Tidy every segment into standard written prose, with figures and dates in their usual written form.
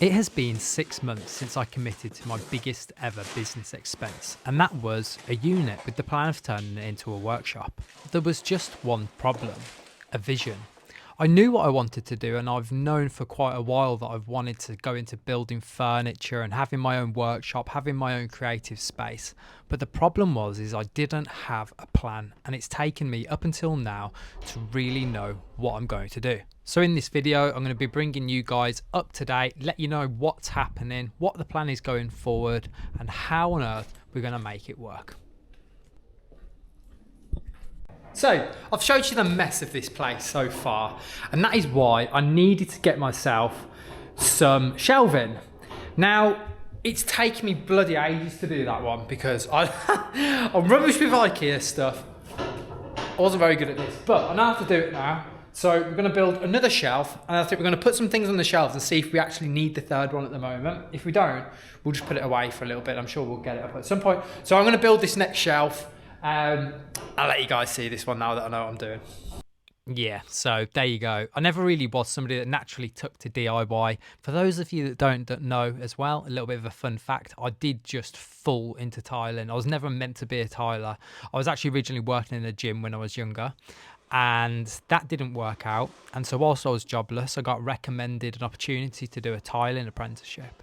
It has been 6 months since I committed to my biggest ever business expense, and that was a unit with the plan of turning it into a workshop. There was just one problem: a vision. I knew what I wanted to do, and I've known for quite a while that I've wanted to go into building furniture and having my own workshop, having my own creative space. But the problem is I didn't have a plan, and it's taken me up until now to really know what I'm going to do. So in this video, I'm going to be bringing you guys up to date, let you know what's happening, what the plan is going forward, and how on earth we're going to make it work. So, I've showed you the mess of this place so far, and that is why I needed to get myself some shelving. Now, it's taken me bloody ages to do that one because I'm rubbish with IKEA stuff. I wasn't very good at this, but I know how to do it now. So we're going to build another shelf, and I think we're going to put some things on the shelves and see if we actually need the third one at the moment. If we don't, we'll just put it away for a little bit. I'm sure we'll get it up at some point. So I'm going to build this next shelf. I'll let you guys see this one now that I know what I'm doing. Yeah, so there you go. I never really was somebody that naturally took to DIY. For those of you that don't know as well, a little bit of a fun fact, I did just fall into tiling. I was never meant to be a tiler. I was actually originally working in a gym when I was younger, and that didn't work out. And so whilst I was jobless, I got recommended an opportunity to do a tiling apprenticeship,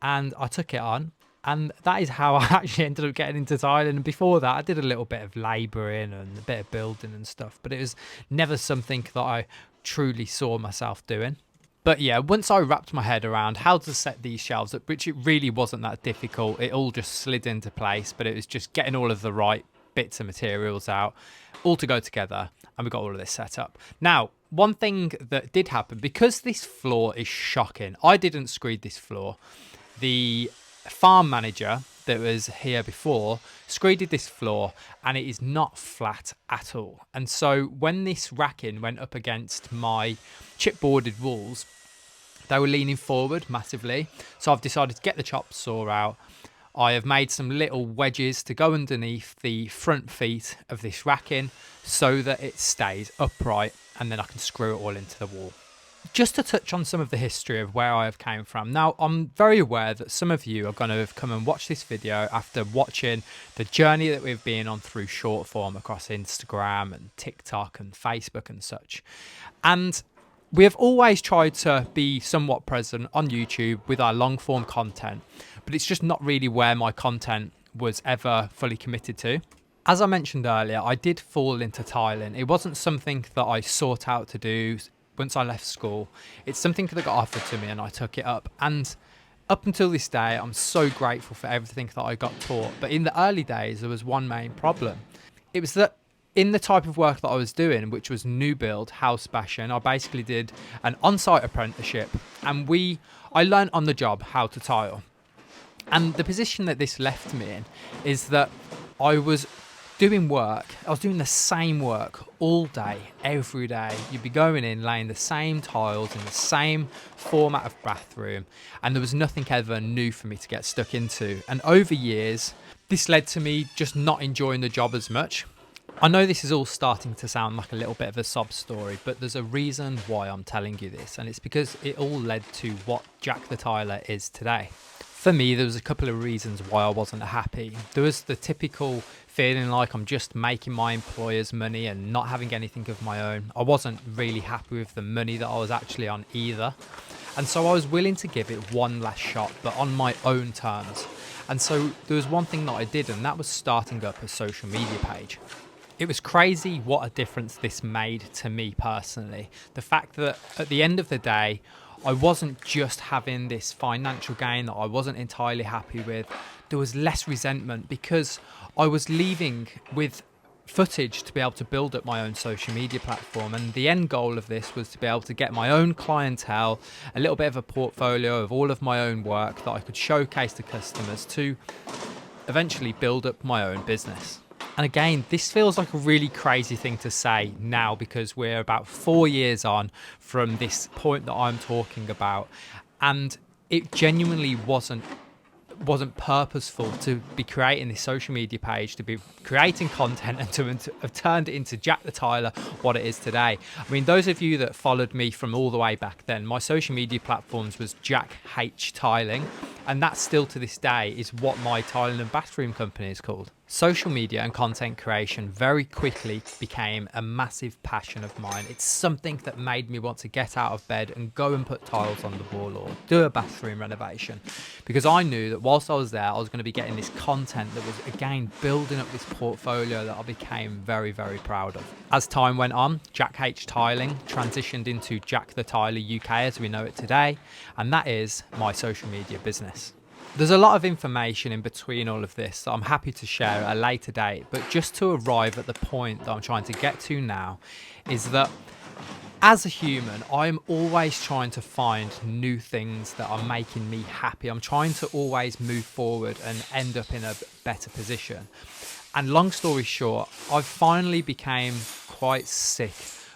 and I took it on. And that is how I actually ended up getting into tiling. And before that, I did a little bit of labouring and a bit of building and stuff, but it was never something that I truly saw myself doing. But yeah, once I wrapped my head around how to set these shelves up, which it really wasn't that difficult, it all just slid into place, but it was just getting all of the right bits of materials out, all to go together, and we got all of this set up. Now, one thing that did happen, because this floor is shocking, I didn't screed this floor. The farm manager that was here before screeded this floor, and it is not flat at all. And so when this racking went up against my chipboarded walls, they were leaning forward massively. So I've decided to get the chop saw out. I have made some little wedges to go underneath the front feet of this racking so that it stays upright, and then I can screw it all into the wall. Just to touch on some of the history of where I have came from. Now, I'm very aware that some of you are going to have come and watched this video after watching the journey that we've been on through short form across Instagram and TikTok and Facebook and such. And we have always tried to be somewhat present on YouTube with our long form content, but it's just not really where my content was ever fully committed to. As I mentioned earlier, I did fall into tiling. It wasn't something that I sought out to do once I left school. It's something that got offered to me, and I took it up. And up until this day, I'm so grateful for everything that I got taught. But in the early days, there was one main problem. It was that in the type of work that I was doing, which was new build, house bashing, I basically did an on-site apprenticeship, and I learned on the job how to tile. And the position that this left me in is that I was doing the same work all day, every day. You'd be going in, laying the same tiles in the same format of bathroom, and there was nothing ever new for me to get stuck into. And over years, this led to me just not enjoying the job as much. I know this is all starting to sound like a little bit of a sob story, but there's a reason why I'm telling you this, and it's because it all led to what Jack the Tiler is today. For me, there was a couple of reasons why I wasn't happy. There was the typical feeling like I'm just making my employer's money and not having anything of my own. I wasn't really happy with the money that I was actually on either. And so I was willing to give it one last shot, but on my own terms. And so there was one thing that I did, and that was starting up a social media page. It was crazy what a difference this made to me personally. The fact that at the end of the day, I wasn't just having this financial gain that I wasn't entirely happy with. There was less resentment because I was leaving with footage to be able to build up my own social media platform. And the end goal of this was to be able to get my own clientele, a little bit of a portfolio of all of my own work that I could showcase to customers to eventually build up my own business. And again, this feels like a really crazy thing to say now because we're about 4 years on from this point that I'm talking about. And it genuinely wasn't wasn't purposeful to be creating this social media page, to be creating content, and to have turned it into Jack the Tiler, what it is today. I mean, those of you that followed me from all the way back then, my social media platforms was Jack H Tiling, and that still to this day is what my tiling and bathroom company is called. Social media and content creation very quickly became a massive passion of mine. It's something that made me want to get out of bed and go and put tiles on the wall or do a bathroom renovation, because I knew that whilst I was there, I was going to be getting this content that was again building up this portfolio that I became very, very proud of. As time went on, Jack H Tiling transitioned into Jack the Tiler UK as we know it today, and that is my social media business. There's a lot of information in between all of this that I'm happy to share at a later date, but just to arrive at the point that I'm trying to get to now is that as a human, I'm always trying to find new things that are making me happy. I'm trying to always move forward and end up in a better position. And long story short, I've finally became quite sick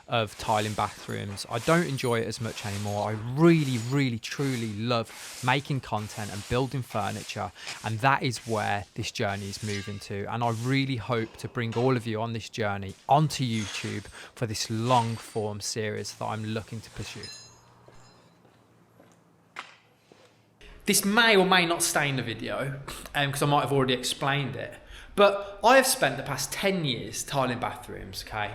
of tiling bathrooms. I don't enjoy it as much anymore. I really, really, truly love making content and building furniture, and that is where this journey is moving to. And I really hope to bring all of you on this journey onto YouTube for this long form series that I'm looking to pursue. This may or may not stay in the video because I might have already explained it, but I have spent the past 10 years tiling bathrooms, okay?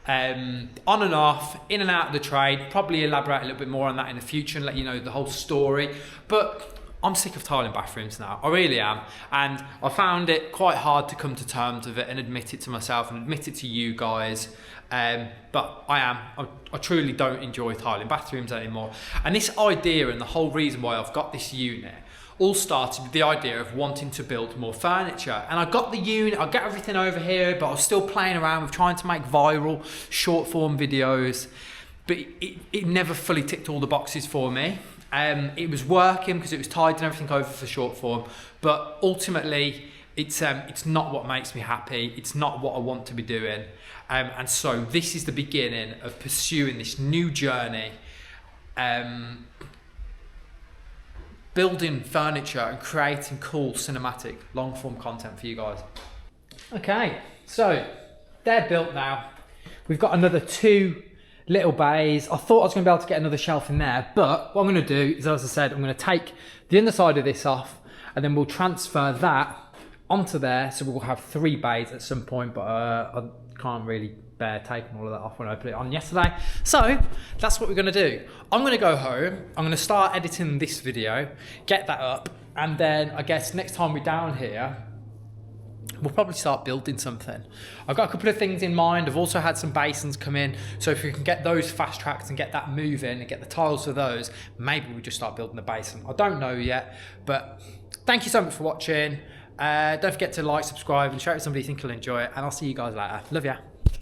On and off, in and out of the trade. Probably elaborate a little bit more on that in the future and let you know the whole story, but I'm sick of tiling bathrooms now. I really am, and I found it quite hard to come to terms with it and admit it to myself and admit it to you guys, but I truly don't enjoy tiling bathrooms anymore. And this idea and the whole reason why I've got this unit all started with the idea of wanting to build more furniture. And I got the unit, I got everything over here, but I was still playing around with trying to make viral short form videos, but it never fully ticked all the boxes for me. It was working because it was tidying everything over for short form, but ultimately it's not what makes me happy. It's not what I want to be doing. And so this is the beginning of pursuing this new journey, building furniture and creating cool cinematic long form content for you guys. Okay, so they're built now. We've got another 2 little bays. I thought I was going to be able to get another shelf in there, but what I'm going to do is, as I said, I'm going to take the underside of this off and then we'll transfer that onto there, so we'll have 3 bays at some point, but I can't really bear taking all of that off when I put it on yesterday. So that's what we're going to do. I'm going to go home, I'm going to start editing this video, get that up, and then I guess next time we're down here we'll probably start building something. I've got a couple of things in mind. I've also had some basins come in, so if we can get those fast tracked and get that moving and get the tiles for those, maybe we just start building the basin. I don't know yet, but thank you so much for watching. Don't forget to like, subscribe and share it with somebody you think will enjoy it, and I'll see you guys later. Love ya.